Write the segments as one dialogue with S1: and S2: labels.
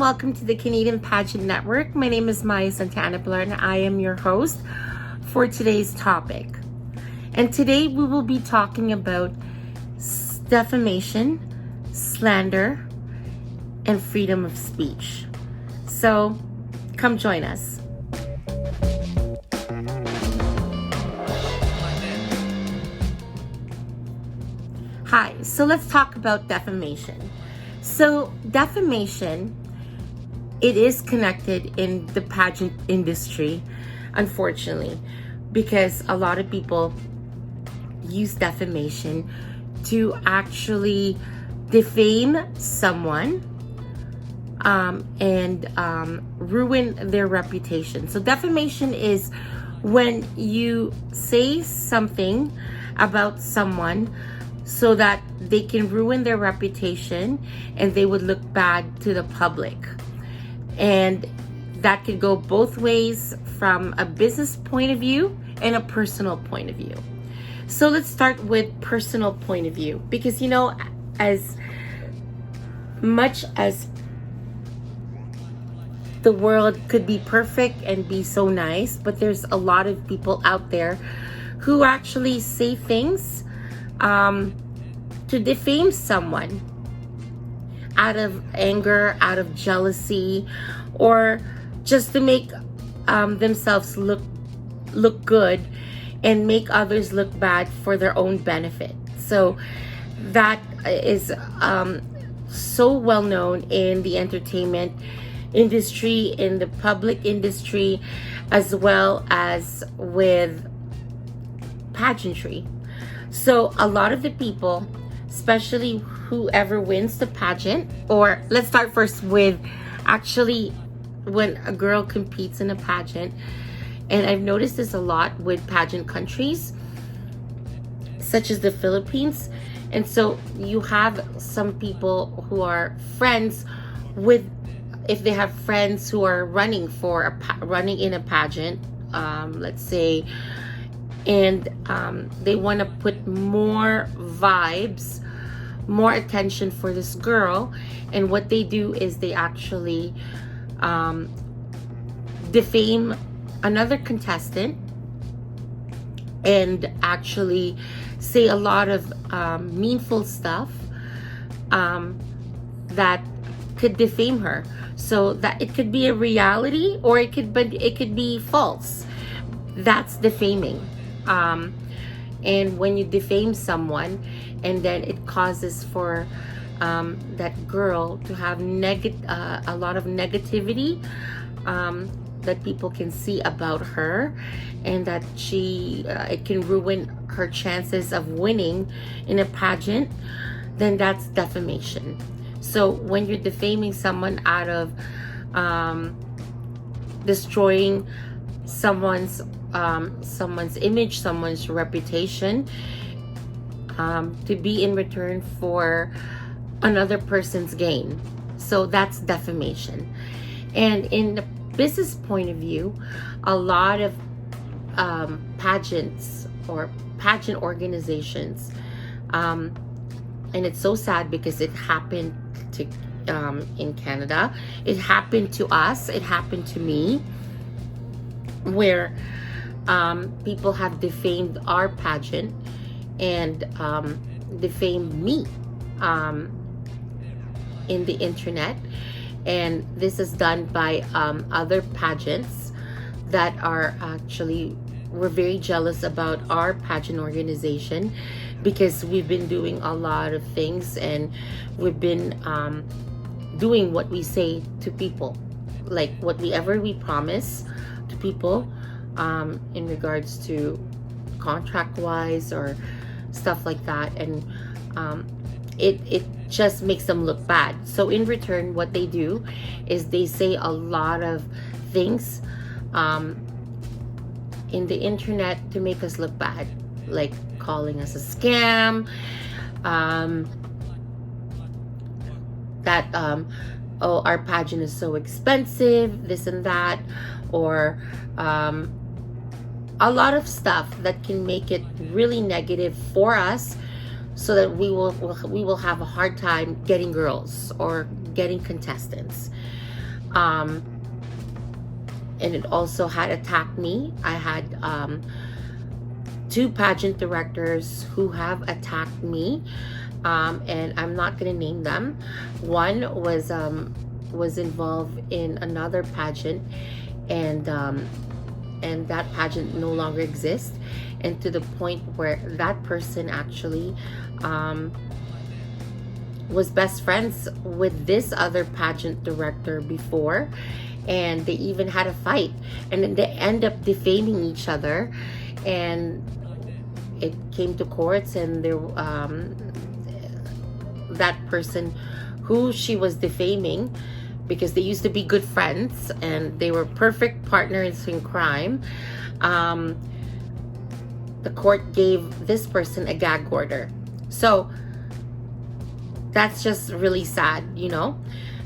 S1: welcome to the Canadian Pageant Network. My name is Maya Santana Pilar and I am your host for today's topic. And today we will be talking about defamation, slander, and freedom of speech. So come join us. Hi, so let's talk about defamation. So defamation, it is connected in the pageant industry, unfortunately, because a lot of people use defamation to actually defame someone and ruin their reputation. So defamation is when you say something about someone so that they can ruin their reputation and they would look bad to the public. And that could go both ways, from a business point of view and a personal point of view. So let's start with personal point of view, because as much as the world could be perfect and be so nice, but there's a lot of people out there who actually say things to defame someone out of anger, out of jealousy, or just to make themselves look good and make others look bad for their own benefit. So that is so well known in the entertainment industry, in the public industry, as well as with pageantry. So a lot of the people, especially whoever wins the pageant, or let's start first with actually when a girl competes in a pageant, and I've noticed this a lot with pageant countries such as the Philippines. And so you have some people who are friends with, if they have friends who are running in a pageant, let's say, and they want to put more vibes, more attention for this girl, and what they do is they actually defame another contestant and actually say a lot of meaningful stuff that could defame her. So that it could be a reality, or it could be false. That's defaming. And when you defame someone and then it causes for that girl to have a lot of negativity that people can see about her, and that it can ruin her chances of winning in a pageant, then that's defamation. So when you're defaming someone out of destroying someone's image, someone's reputation, to be in return for another person's gain. So that's defamation. And in the business point of view, a lot of pageants or pageant organizations, and it's so sad because it happened to in Canada, it happened to us, it happened to me, where people have defamed our pageant and defamed me in the internet. And this is done by other pageants that were very jealous about our pageant organization, because we've been doing a lot of things and we've been doing what we say to people, like whatever we promise to people in regards to contract wise or stuff like that, and it just makes them look bad. So in return, what they do is they say a lot of things in the internet to make us look bad, like calling us a scam, that our pageant is so expensive, this and that, or a lot of stuff that can make it really negative for us, so that we will have a hard time getting girls or getting contestants. And it also had attacked me. I had two pageant directors who have attacked me, and I'm not going to name them. One was involved in another pageant, and that pageant no longer exists, and to the point where that person actually was best friends with this other pageant director before, and they even had a fight, and then they end up defaming each other, and it came to courts, and there that person who she was defaming, because they used to be good friends and they were perfect partners in crime, the court gave this person a gag order. So that's just really sad, you know,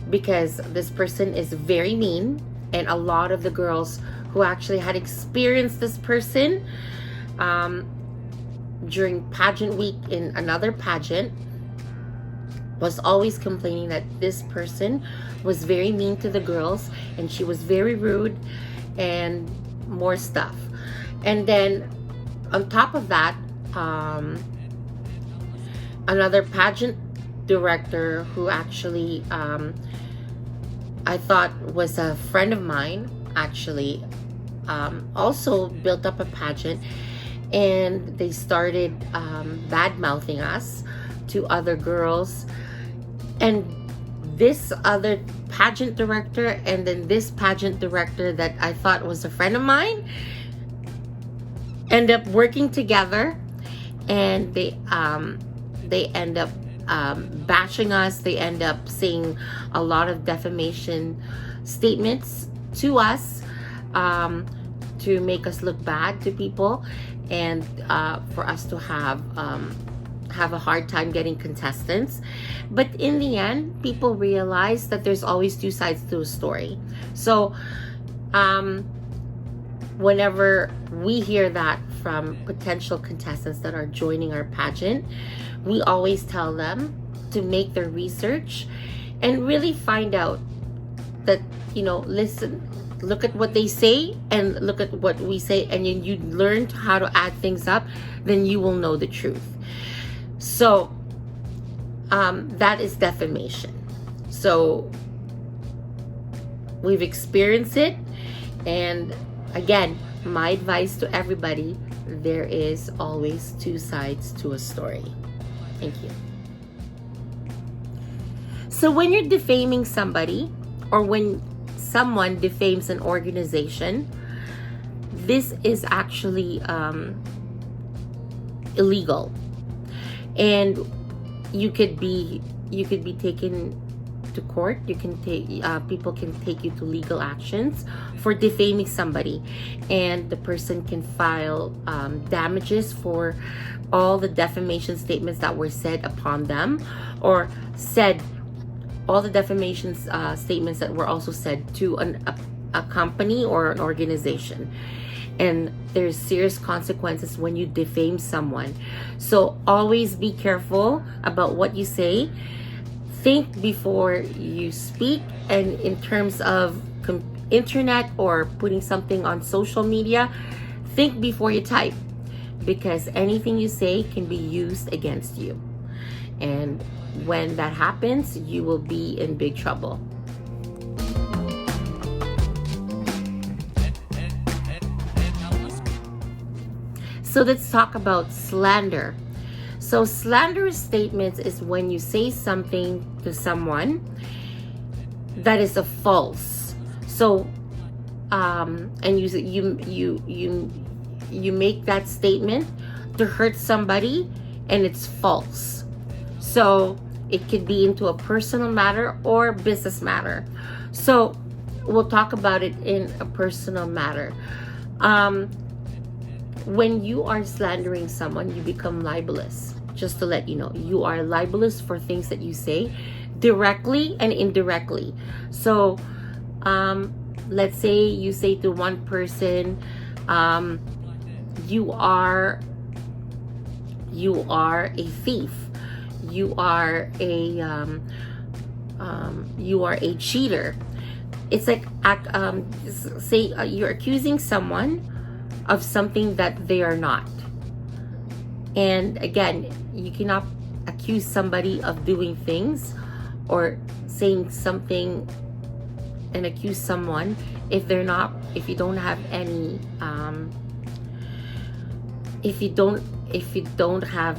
S1: because this person is very mean, and a lot of the girls who actually had experienced this person during pageant week in another pageant was always complaining that this person was very mean to the girls, and she was very rude and more stuff. And then on top of that, another pageant director who actually I thought was a friend of mine, actually also built up a pageant, and they started bad mouthing us to other girls. And this other pageant director and then this pageant director that I thought was a friend of mine end up working together, and they end up bashing us. They end up saying a lot of defamation statements to us, to make us look bad to people, and for us to have a hard time getting contestants. But in the end, people realize that there's always two sides to a story. So whenever we hear that from potential contestants that are joining our pageant, we always tell them to make their research and really find out that, you know, listen, look at what they say and look at what we say, and you learn how to add things up, then you will know the truth. So that is defamation. So we've experienced it, and again, my advice to everybody, there is always two sides to a story. Thank you. So when you're defaming somebody, or when someone defames an organization, this is actually illegal, and you could be taken to court. You can take people can take you to legal actions for defaming somebody, and the person can file damages for all the defamation statements that were said upon them, or said all the defamation statements that were also said to a company or an organization. And there's serious consequences when you defame someone. So always be careful about what you say. Think before you speak, and in terms of internet or putting something on social media, think before you type, because anything you say can be used against you, and when that happens, you will be in big trouble. So let's talk about slander. So slanderous statements is when you say something to someone that is a false. So and you make that statement to hurt somebody, and it's false. So it could be into a personal matter or business matter. So we'll talk about it in a personal matter. When you are slandering someone, you become libelous. Just to let you know, you are libelous for things that you say directly and indirectly. So let's say you say to one person, you are a thief, you are a cheater. it's like say you're accusing someone of something that they are not. And again, you cannot accuse somebody of doing things or saying something and accuse someone if you don't have any if you don't have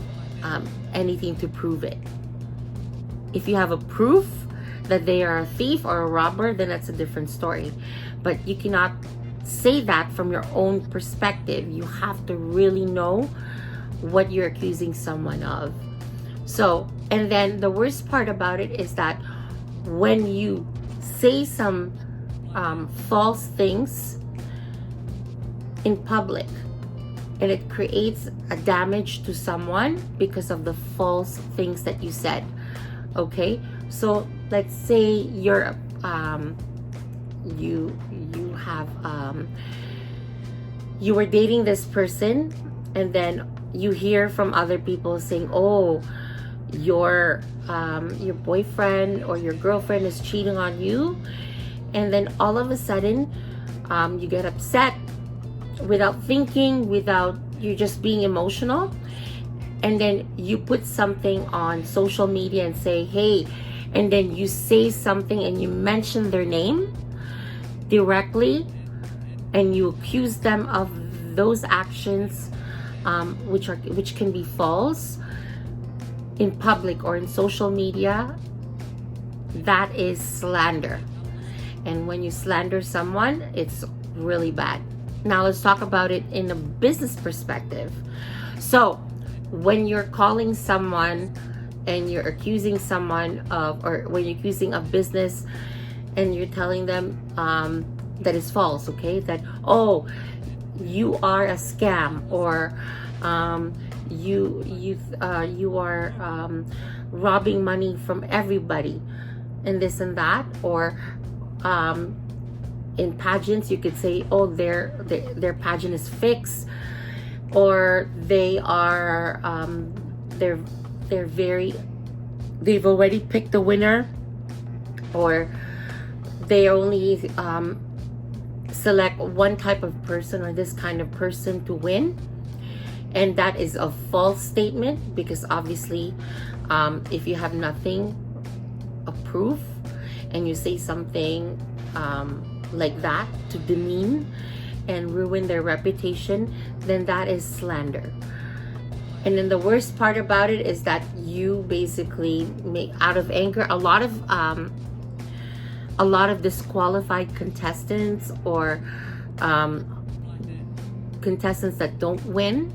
S1: anything to prove it. If you have a proof that they are a thief or a robber, then that's a different story. But you cannot say that from your own perspective. You have to really know what you're accusing someone of. So, and then the worst part about it is that when you say some false things in public, and it creates a damage to someone because of the false things that you said. Okay, so let's say you're you were dating this person, and then you hear from other people saying, oh, your boyfriend or your girlfriend is cheating on you, and then all of a sudden you get upset without thinking, you're just being emotional, and then you put something on social media and say, hey, and then you say something and you mention their name directly, and you accuse them of those actions which can be false in public or in social media. That is slander. And when you slander someone, it's really bad. Now let's talk about it in a business perspective. So when you're calling someone and you're accusing someone of, or when you're accusing a business and you're telling them that is false, okay, that, oh, you are a scam, or you are robbing money from everybody, and this and that, or in pageants you could say, oh, their pageant is fixed, or they've already picked the winner, or they only select one type of person or this kind of person to win. And that is a false statement, because obviously if you have nothing of proof and you say something like that to demean and ruin their reputation, then that is slander. And then the worst part about it is that you basically make, out of anger, a lot of disqualified contestants, or contestants that don't win,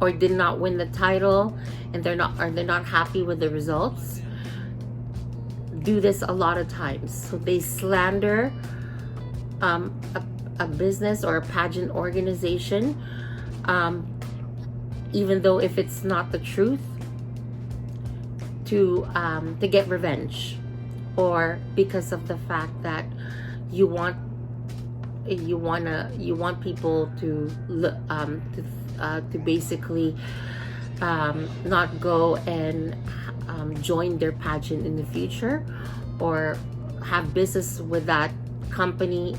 S1: or did not win the title, and they're not happy with the results, do this a lot of times. So they slander a business or a pageant organization, even though if it's not the truth, to get revenge, or because of the fact that you want people to basically not go and join their pageant in the future, or have business with that company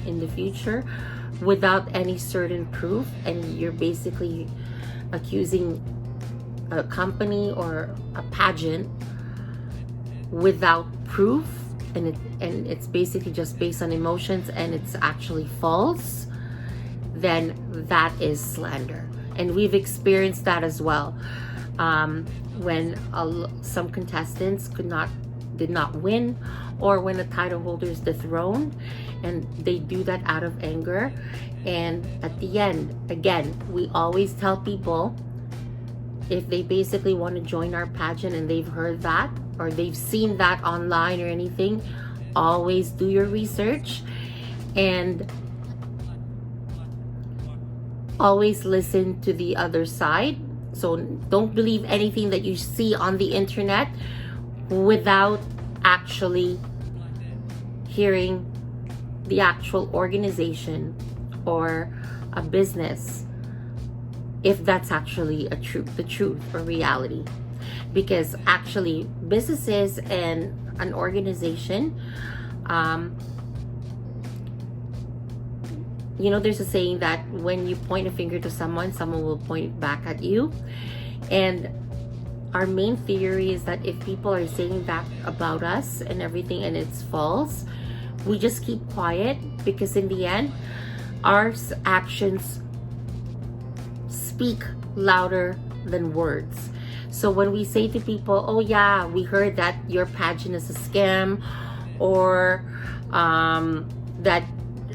S1: in the future without any certain proof. And you're basically accusing a company or a pageant without proof, and it's basically just based on emotions, and it's actually false, then that is slander. And we've experienced that as well, when some contestants did not win, or when a title holder is dethroned, and they do that out of anger. And at the end, again, we always tell people, if they basically want to join our pageant and they've heard that, or they've seen that online or anything, always do your research, and always listen to the other side. So don't believe anything that you see on the internet without actually hearing the actual organization or a business, if that's actually the truth or reality. because actually businesses and an organization, there's a saying that when you point a finger to someone, someone will point back at you. And our main theory is that if people are saying that about us and everything and it's false, we just keep quiet, because in the end, our actions speak louder than words. So when we say to people, oh yeah, we heard that your pageant is a scam, or that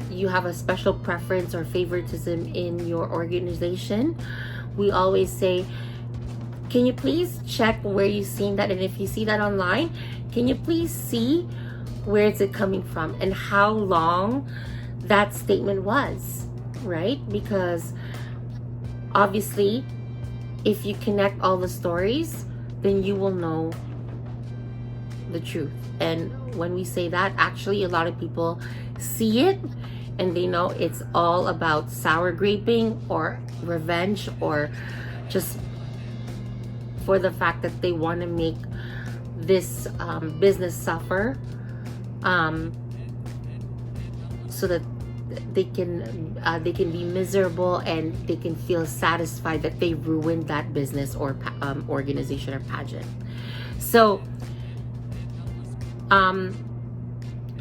S1: you have a special preference or favoritism in your organization, we always say, can you please check where you've seen that? And if you see that online, can you please see where is it coming from and how long that statement was, right? Because obviously, if you connect all the stories, then you will know the truth. And when we say that, actually a lot of people see it and they know it's all about sour graping or revenge, or just for the fact that they want to make this business suffer, so that they can be miserable and they can feel satisfied that they ruined that business or organization or pageant. So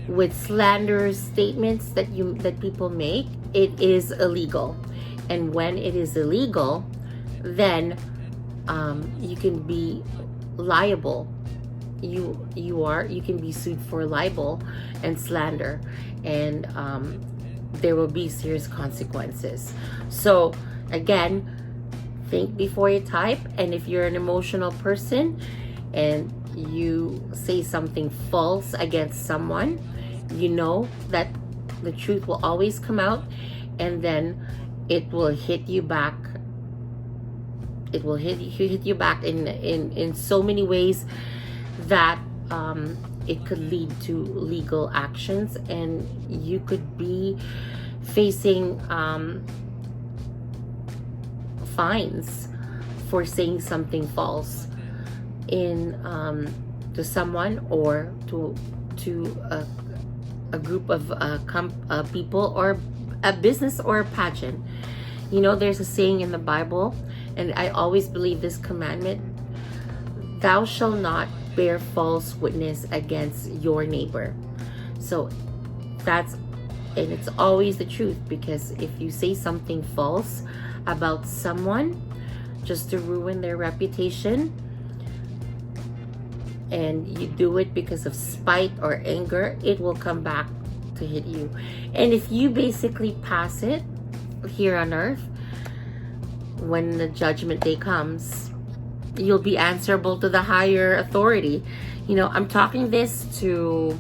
S1: with slander statements that people make, it is illegal. And when it is illegal, then you can be liable. You can be sued for libel and slander, and there will be serious consequences. So again, think before you type. And if you're an emotional person and you say something false against someone, you know that the truth will always come out, and then it will hit you back. It will hit you back in so many ways that it could lead to legal actions, and you could be facing fines for saying something false to someone, or to a group of people, or a business or a pageant. There's a saying in the Bible, and I always believe this commandment: thou shalt not bear false witness against your neighbor. So and it's always the truth, because if you say something false about someone just to ruin their reputation, and you do it because of spite or anger, it will come back to hit you. And if you basically pass it here on earth, when the judgment day comes, you'll be answerable to the higher authority. I'm talking this to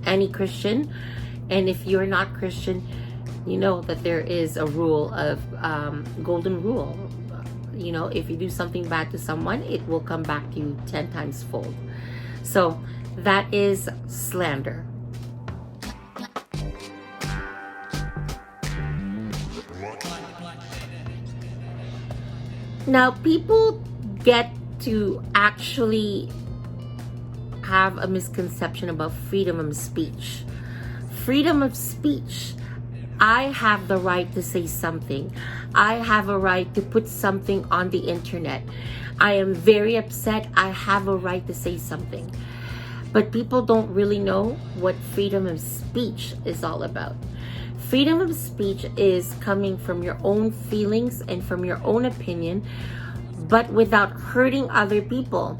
S1: any Christian, and if you're not Christian, you know that there is a rule of golden rule. If you do something bad to someone, it will come back to you 10 times fold. So that is slander. Now, people get to actually have a misconception about freedom of speech. Freedom of speech. I have the right to say something. I have a right to put something on the internet. I am very upset. I have a right to say something. But people don't really know what freedom of speech is all about. Freedom of speech is coming from your own feelings and from your own opinion, but without hurting other people.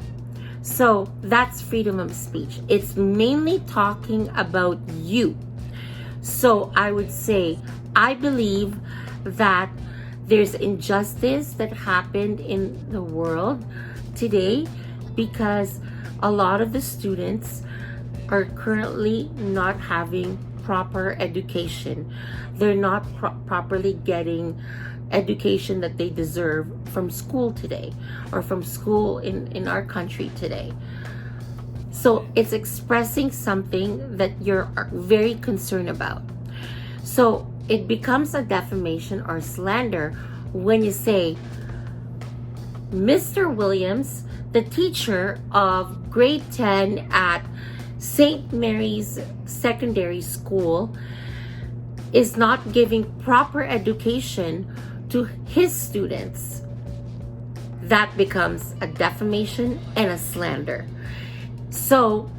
S1: So that's freedom of speech. It's mainly talking about you. So I would say, I believe that there's injustice that happened in the world today, because a lot of the students are currently not having proper education. They're not properly getting education that they deserve from school today, or from school in our country today. So it's expressing something that you're very concerned about. So it becomes a defamation or slander when you say, Mr. Williams, the teacher of grade 10 at St. Mary's Secondary School is not giving proper education to his students, that becomes a defamation and a slander. So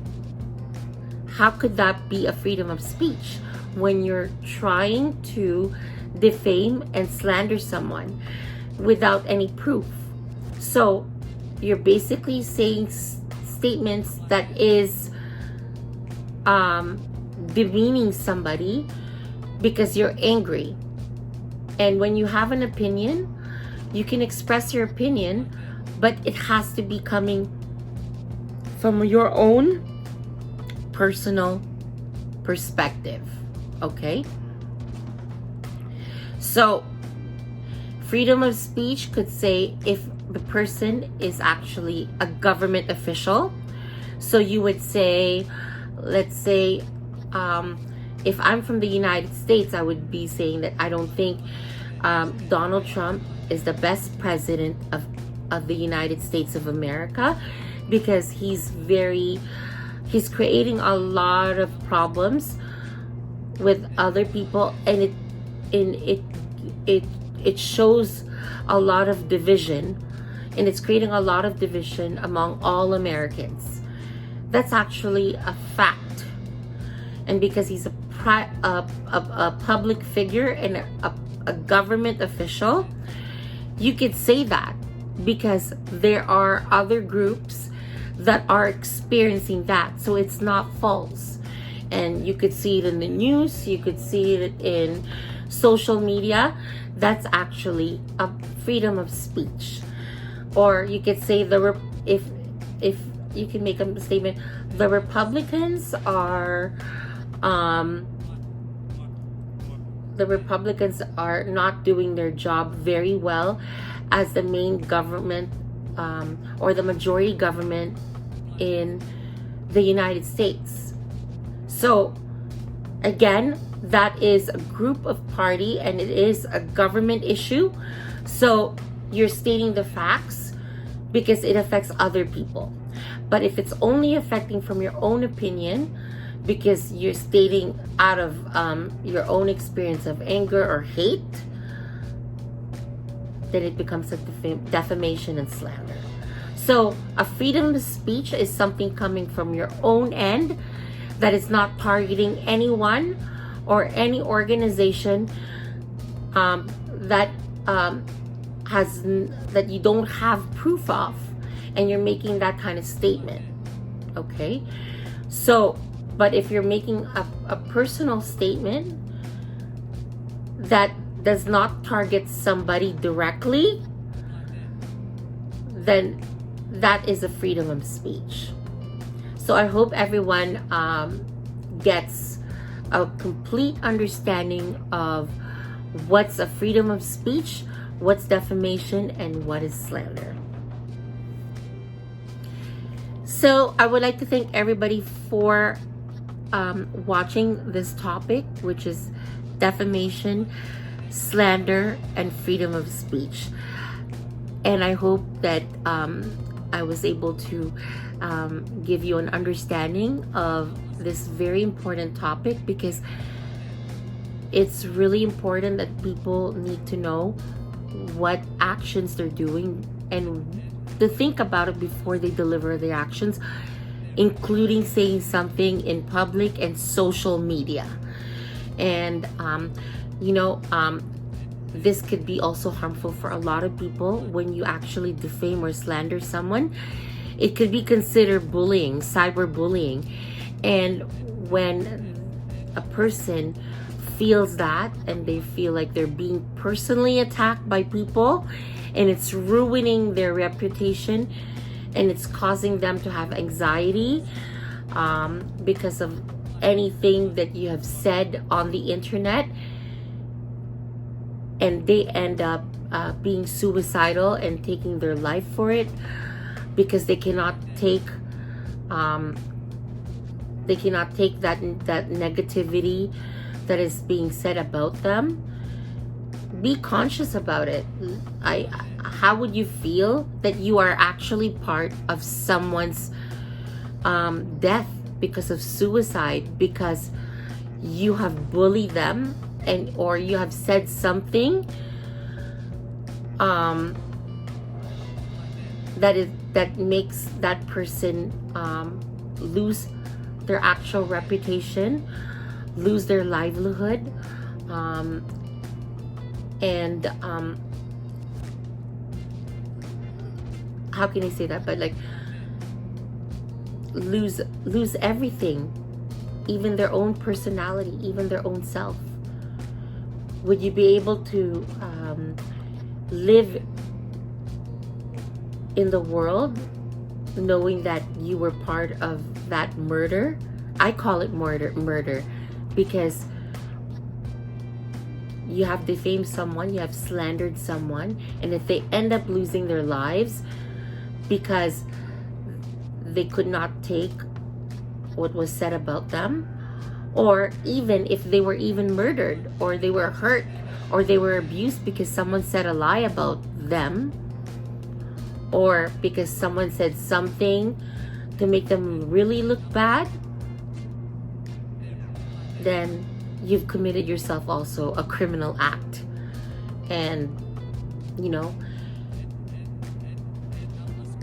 S1: how could that be a freedom of speech when you're trying to defame and slander someone without any proof? So you're basically saying statements that is demeaning somebody because you're angry. And when you have an opinion, you can express your opinion, but it has to be coming from your own personal perspective. Okay? So, freedom of speech could say if the person is actually a government official. So you would say, let's say, if I'm from the United States, I would be saying that I don't think Donald Trump is the best president of the United States of America, because he's creating a lot of problems with other people, and it shows a lot of division, and it's creating a lot of division among all Americans. That's actually a fact. And because he's a public figure and a government official, you could say that, because there are other groups that are experiencing that. So it's not false. And you could see it in the news, you could see it in social media. That's actually a freedom of speech. Or you could say if you can make a statement, the Republicans are not doing their job very well as the main government or the majority government in the United States. So again, that is a group of party and it is a government issue. So you're stating the facts because it affects other people. But if it's only affecting from your own opinion, because you're stating out of your own experience of anger or hate, then it becomes a defamation and slander. So a freedom of speech is something coming from your own end that is not targeting anyone or any organization that you don't have proof of, and you're making that kind of statement. Okay? So, but if you're making a personal statement that does not target somebody directly, then that is a freedom of speech. So I hope everyone gets a complete understanding of what's a freedom of speech, what's defamation, and what is slander. So I would like to thank everybody for watching this topic, which is defamation, slander, and freedom of speech. And I hope that I was able to give you an understanding of this very important topic, because it's really important that people need to know what actions they're doing and to think about it before they deliver their actions, including saying something in public and social media. And this could be also harmful for a lot of people. When you actually defame or slander someone, it could be considered bullying, cyberbullying. And when a person feels that and they feel like they're being personally attacked by people, and it's ruining their reputation, and it's causing them to have anxiety because of anything that you have said on the internet, and they end up being suicidal and taking their life for it, because they cannot take that negativity that is being said about them. Be conscious about it. how would you feel that you are actually part of someone's death because of suicide, because you have bullied them, and or you have said something that makes that person lose their actual reputation, lose their livelihood, and how can I say that, but like lose everything, even their own personality, even their own self? Would you be able to live in the world knowing that you were part of that murder? I call it murder because you have defamed someone, you have slandered someone, and if they end up losing their lives because they could not take what was said about them, or even if they were even murdered, or they were hurt, or they were abused because someone said a lie about them, or because someone said something to make them really look bad, then you've committed yourself also a criminal act. And you know,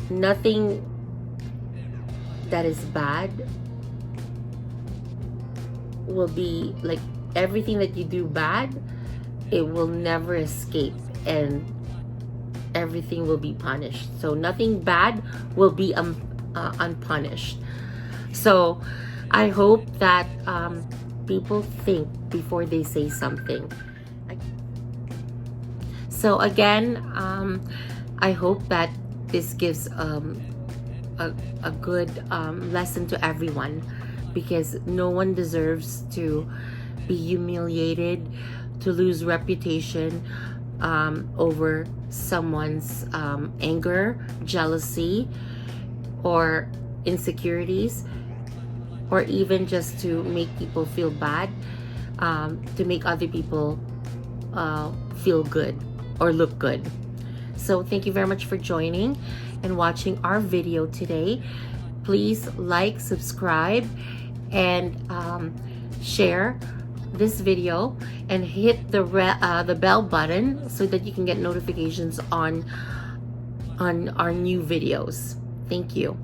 S1: nothing that is bad will be like, everything that you do bad, it will never escape, and everything will be punished. So nothing bad will be unpunished. So I hope that people think before they say something. So again, I hope that this gives a good lesson to everyone, because no one deserves to be humiliated, to lose reputation over someone's anger, jealousy, or insecurities, or even just to make people feel bad, to make other people feel good or look good. So thank you very much for joining and watching our video today. Please like, subscribe, and share this video, and hit the bell button so that you can get notifications on our new videos. Thank you.